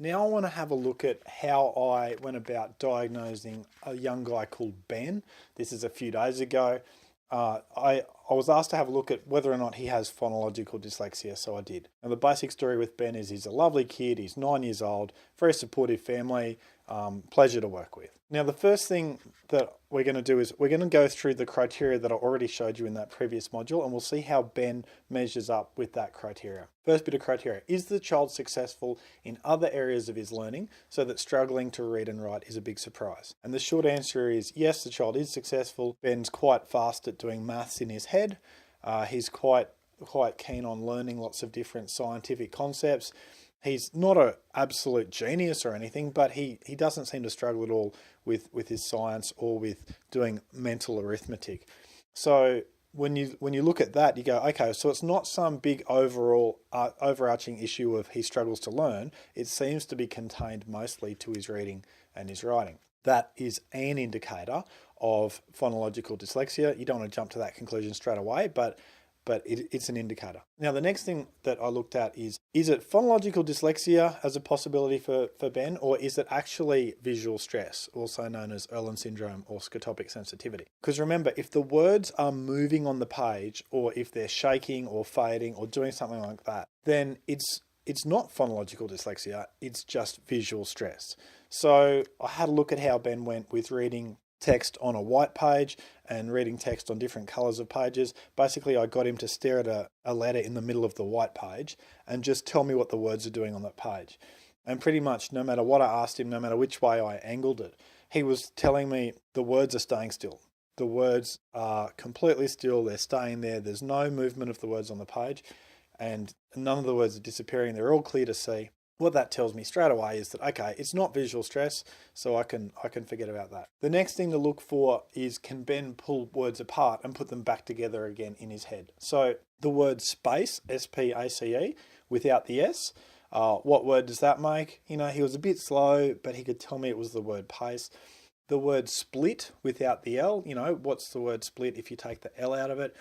Now I want to have a look at how I went about diagnosing a young guy called Ben. This is a few days ago. I was asked to have a look at whether or not he has phonological dyslexia, so I did. And the basic story with Ben is he's a lovely kid, he's 9 years old, very supportive family, pleasure to work with. Now the first thing that we're going to do is we're going to go through the criteria that I already showed you in that previous module, and we'll see how Ben measures up with that criteria. First bit of criteria, is the child successful in other areas of his learning so that struggling to read and write is a big surprise? And the short answer is yes, the child is successful. Ben's quite fast at doing maths in his head. He's quite keen on learning lots of different scientific concepts. He's not an absolute genius or anything, but he doesn't seem to struggle at all with his science or with doing mental arithmetic. So when you look at that, you go, okay, so it's not some big overall overarching issue of he struggles to learn. It seems to be contained mostly to his reading and his writing. That is an indicator of phonological dyslexia. You don't want to jump to that conclusion straight away, but it's an indicator. Now, the next thing that I looked at is it phonological dyslexia as a possibility for Ben, or is it actually visual stress, also known as Erlen syndrome or scotopic sensitivity? Because remember, if the words are moving on the page, or if they're shaking or fading or doing something like that, then it's not phonological dyslexia, it's just visual stress. So I had a look at how Ben went with reading text on a white page and reading text on different colors of pages. Basically, I got him to stare at a letter in the middle of the white page and just tell me what the words are doing on that page. And pretty much no matter what I asked him, no matter which way I angled it, he was telling me the words are staying still. The words are completely still, they're staying there, there's no movement of the words on the page, and none of the words are disappearing, they're all clear to see. What that tells me straight away is that, okay, it's not visual stress, so I can forget about that. The next thing to look for is, can Ben pull words apart and put them back together again in his head? So the word space, S-P-A-C-E, without the S, what word does that make? You know, he was a bit slow, but he could tell me it was the word pace. The word split without the L, you know, what's the word split if you take the L out of it?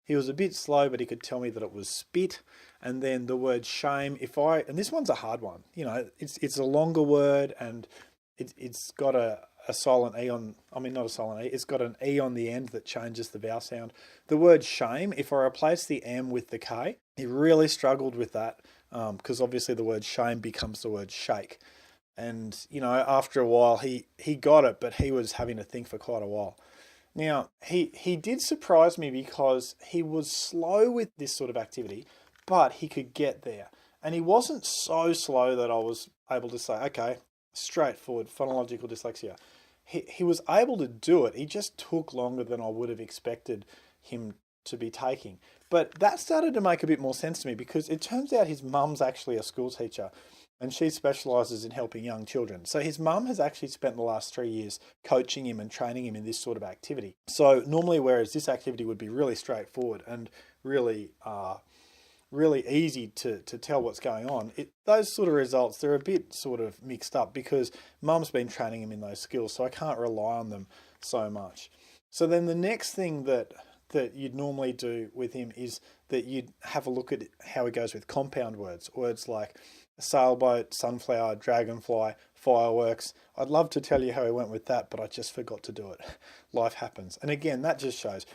He was a bit slow, but he could tell me that it was spit. And then the word shame, and this one's a hard one, you know, it's a longer word, and it's got a silent E not a silent E, it's got an E on the end that changes the vowel sound. The word shame, if I replace the M with the K, he really struggled with that, because obviously the word shame becomes the word shake. And, you know, after a while, he got it, but he was having to think for quite a while. Now, he did surprise me because he was slow with this sort of activity, but he could get there. And he wasn't so slow that I was able to say, okay, straightforward, phonological dyslexia. He was able to do it. He just took longer than I would have expected him to be taking. But that started to make a bit more sense to me, because it turns out his mum's actually a school teacher, and she specialises in helping young children. So his mum has actually spent the last 3 years coaching him and training him in this sort of activity. So normally, whereas this activity would be really straightforward and really easy to tell what's going on, those sort of results, they're a bit sort of mixed up because mum's been training him in those skills, so I can't rely on them so much. So then the next thing that you'd normally do with him is that you'd have a look at how he goes with compound words like sailboat, sunflower, dragonfly, fireworks. I'd love to tell you how he went with that, but I just forgot to do it. Life happens. And again, that just shows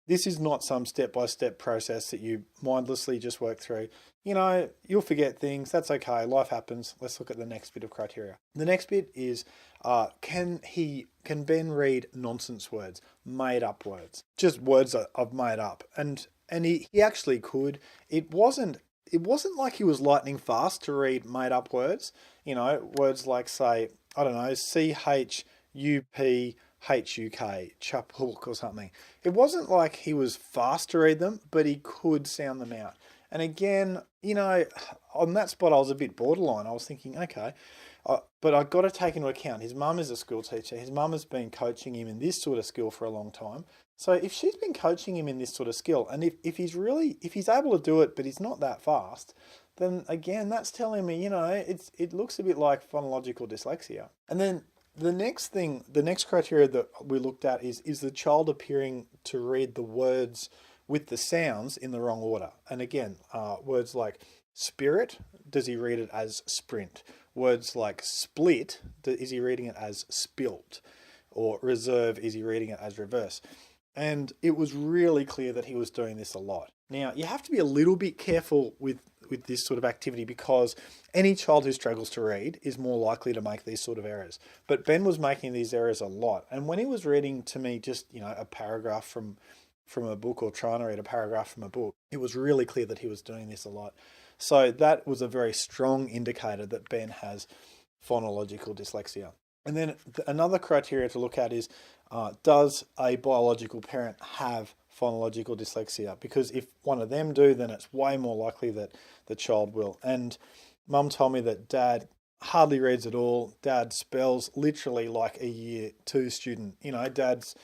this is not some step-by-step process that you mindlessly just work through. You know, you'll forget things. That's okay. Life happens. Let's look at the next bit of criteria. The next bit is, can Ben read nonsense words, made up words, just words that I've made up? And he actually could. It wasn't like he was lightning fast to read made up words. You know, words like, say, I don't know, CHUP, HUK, chapulk or something. It wasn't like he was fast to read them, but he could sound them out. And again, you know, on that spot, I was a bit borderline. I was thinking, okay, but I've got to take into account his mum is a school teacher. His mum has been coaching him in this sort of skill for a long time. So if she's been coaching him in this sort of skill, and if he's able to do it, but he's not that fast, then again, that's telling me, you know, it looks a bit like phonological dyslexia. And then the next criteria that we looked at is the child appearing to read the words with the sounds in the wrong order? And again, words like spirit, does he read it as sprint? words like split, is he reading it as spilt? Or reserve, is he reading it as reverse? And it was really clear that he was doing this a lot. Now, you have to be a little bit careful with this sort of activity, because any child who struggles to read is more likely to make these sort of errors. But Ben was making these errors a lot. And when he was reading to me just, a paragraph from a book, or trying to read a paragraph from a book, it was really clear that he was doing this a lot. So that was a very strong indicator that Ben has phonological dyslexia. And then another criteria to look at is, does a biological parent have phonological dyslexia? Because if one of them do, then it's way more likely that the child will. And Mum told me that Dad hardly reads at all. Dad spells literally like a year 2 student. Dad's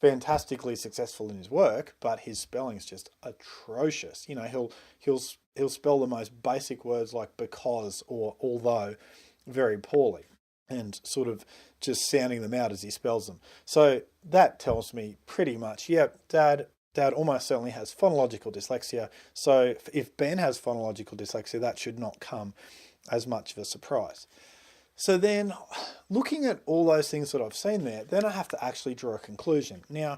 fantastically successful in his work, but his spelling's just atrocious. He'll spell the most basic words like because or although very poorly, and sort of just sounding them out as he spells them. So that tells me pretty much, Dad almost certainly has phonological dyslexia. So if Ben has phonological dyslexia, that should not come as much of a surprise. So then, looking at all those things that I've seen there, then I have to actually draw a conclusion. Now,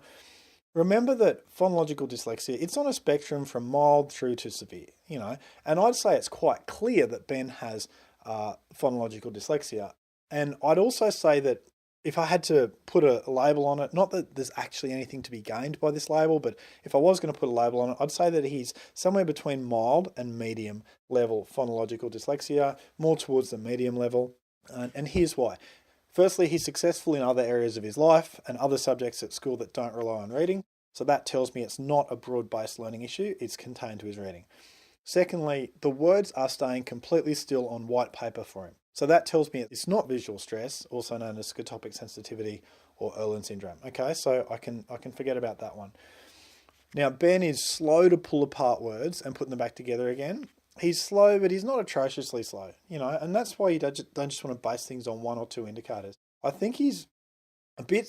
remember that phonological dyslexia, it's on a spectrum from mild through to severe, and I'd say it's quite clear that Ben has phonological dyslexia. And I'd also say that if I had to put a label on it, not that there's actually anything to be gained by this label, but if I was going to put a label on it, I'd say that he's somewhere between mild and medium level phonological dyslexia, more towards the medium level. And here's why. Firstly, he's successful in other areas of his life and other subjects at school that don't rely on reading. So that tells me it's not a broad-based learning issue, it's contained to his reading. Secondly, the words are staying completely still on white paper for him. So that tells me it's not visual stress, also known as scotopic sensitivity or Erlen syndrome. Okay, so I can forget about that one. Now, Ben is slow to pull apart words and put them back together again. He's slow, but he's not atrociously slow, and that's why you don't just want to base things on 1 or 2 indicators. I think he's doing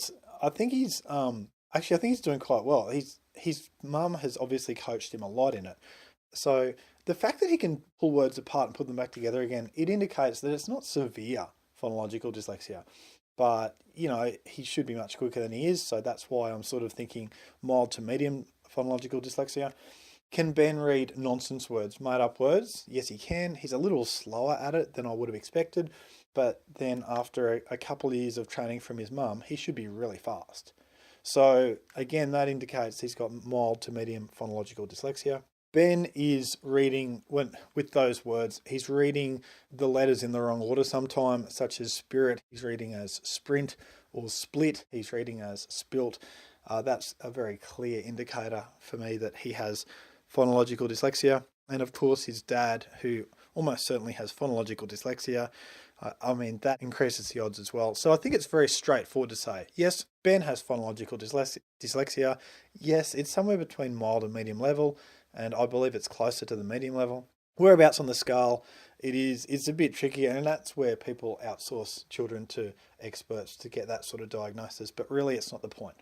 quite well. His mum has obviously coached him a lot in it. So the fact that he can pull words apart and put them back together again, it indicates that it's not severe phonological dyslexia. But, he should be much quicker than he is. So that's why I'm sort of thinking mild to medium phonological dyslexia. Can Ben read nonsense words, made up words? Yes, he can. He's a little slower at it than I would have expected. But then after a couple of years of training from his mum, he should be really fast. So again, that indicates he's got mild to medium phonological dyslexia. Ben is reading, with those words, he's reading the letters in the wrong order sometimes, such as spirit, he's reading as sprint, or split, he's reading as spilt. That's a very clear indicator for me that he has phonological dyslexia. And of course, his dad, who almost certainly has phonological dyslexia, that increases the odds as well. So I think it's very straightforward to say, yes, Ben has phonological dyslexia. Yes, it's somewhere between mild and medium level, and I believe it's closer to the medium level. Whereabouts on the scale it's a bit tricky, and that's where people outsource children to experts to get that sort of diagnosis, but really it's not the point.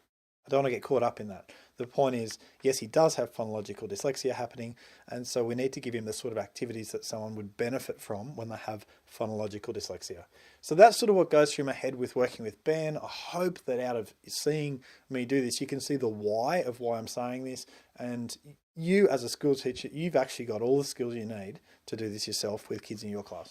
I don't want to get caught up in that. The point is, yes, he does have phonological dyslexia happening, and so we need to give him the sort of activities that someone would benefit from when they have phonological dyslexia. So that's sort of what goes through my head with working with Ben. I hope that out of seeing me do this, you can see the why of why I'm saying this, and you as a school teacher, you've actually got all the skills you need to do this yourself with kids in your class.